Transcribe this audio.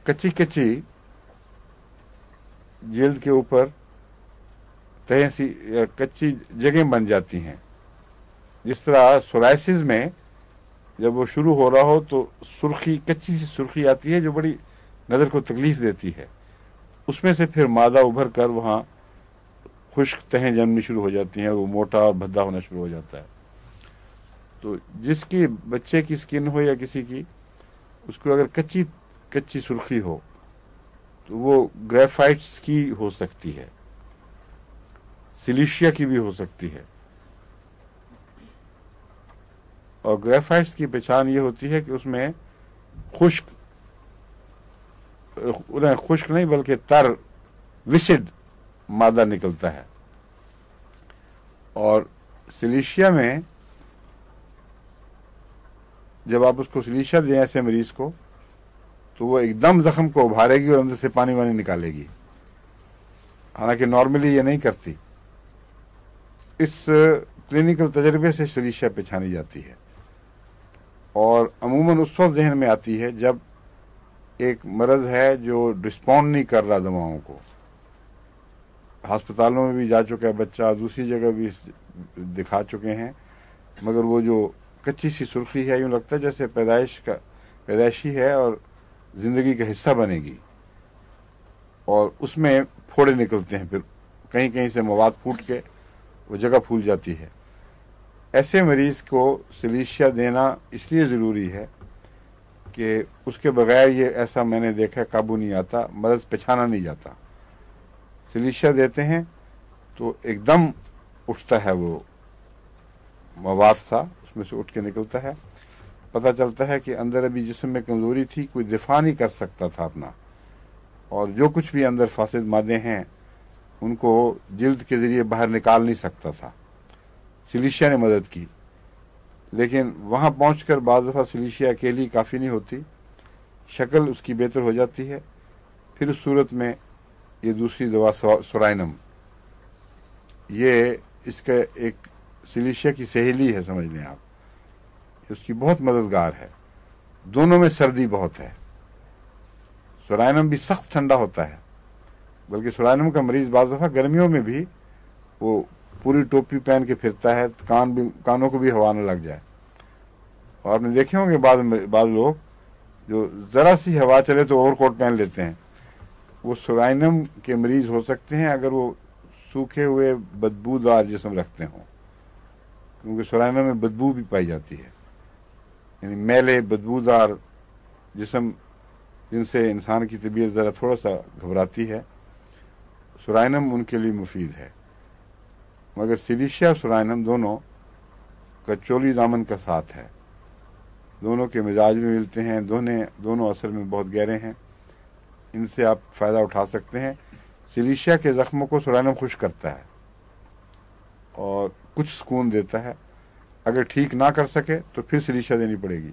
कच्ची कच्ची जल्द के ऊपर तह सी कच्ची जगह बन जाती हैं। जिस तरह सोराइसिस में जब वो शुरू हो रहा हो तो सुर्खी, कच्ची सी सुर्खी आती है जो बड़ी नज़र को तकलीफ देती है, उसमें से फिर मादा उभर कर वहाँ खुश्क तहें जमनी शुरू हो जाती हैं, वो मोटा और भद्दा होना शुरू हो जाता है। तो जिसकी बच्चे की स्किन हो या किसी की, उसको अगर कच्ची कच्ची सुर्खी हो तो वो ग्रेफाइट्स की हो सकती है, सिलिशिया की भी हो सकती है। और ग्रेफाइट्स की पहचान ये होती है कि उसमें खुश्क नहीं बल्कि तर विसिड मादा निकलता है। और सिलिशिया में जब आप उसको सिलिशिया दें ऐसे मरीज को, तो वो एकदम जख्म को उभारेगी और अंदर से पानी वानी निकालेगी, हालांकि नॉर्मली ये नहीं करती। इस क्लिनिकल तजर्बे से सिलिशिया पहचानी जाती है और अमूमन उस वक्त जहन में आती है जब एक मर्ज है जो रिस्पॉन्ड नहीं कर रहा दवाओं को। अस्पतालों में भी जा चुका है बच्चा, दूसरी जगह भी दिखा चुके हैं, मगर वो जो कच्ची सी सुर्खी है यूँ लगता है जैसे पैदाइशी है और ज़िंदगी का हिस्सा बनेगी, और उसमें फोड़े निकलते हैं, फिर कहीं कहीं से मवाद फूट के वो जगह फूल जाती है। ऐसे मरीज को सिलिशिया देना इसलिए ज़रूरी है कि उसके बगैर ये ऐसा मैंने देखा काबू नहीं आता, मर्ज पहचाना नहीं जाता। सिलिशिया देते हैं तो एकदम उठता है वो मवाद सा, उसमें से उठ के निकलता है, पता चलता है कि अंदर अभी जिस्म में कमज़ोरी थी, कोई दिफा नहीं कर सकता था अपना, और जो कुछ भी अंदर फासिद मादे हैं उनको जिल्द के ज़रिए बाहर निकाल नहीं सकता था। सिलिशिया ने मदद की, लेकिन वहाँ पहुँचकर बाज़ दफ़ा सिलिशिया अकेली काफ़ी नहीं होती, शक्ल उसकी बेहतर हो जाती है। फिर उस सूरत में ये दूसरी दवा सोराइनम, ये इसका एक सिलिशिया की सहेली है, समझ लें आप, उसकी बहुत मददगार है। दोनों में सर्दी बहुत है, सोराइनम भी सख्त ठंडा होता है, बल्कि सोराइनम का मरीज़ बाज़ दफ़ा गर्मियों में भी वो पूरी टोपी पहन के फिरता है, कानों को भी हवा न लग जाए। और आपने देखे होंगे बाद लोग जो ज़रा सी हवा चले तो ओवरकोट पहन लेते हैं, वो सोराइनम के मरीज़ हो सकते हैं अगर वो सूखे हुए बदबूदार जिस्म रखते हों, क्योंकि सोराइनम में बदबू भी पाई जाती है, यानी मैले बदबूदार जिस्म जिनसे इंसान की तबीयत ज़रा थोड़ा सा घबराती है, सोराइनम उनके लिए मुफीद है। मगर सिलिशिया और सोराइनम दोनों का चोली दामन का साथ है, दोनों के मिजाज में मिलते हैं, दोनों असल में बहुत गहरे हैं, इनसे आप फ़ायदा उठा सकते हैं। सिलिशिया के ज़ख्मों को सोराइनम खुश करता है और कुछ सुकून देता है। अगर ठीक ना कर सके तो फिर सिलिशिया देनी पड़ेगी।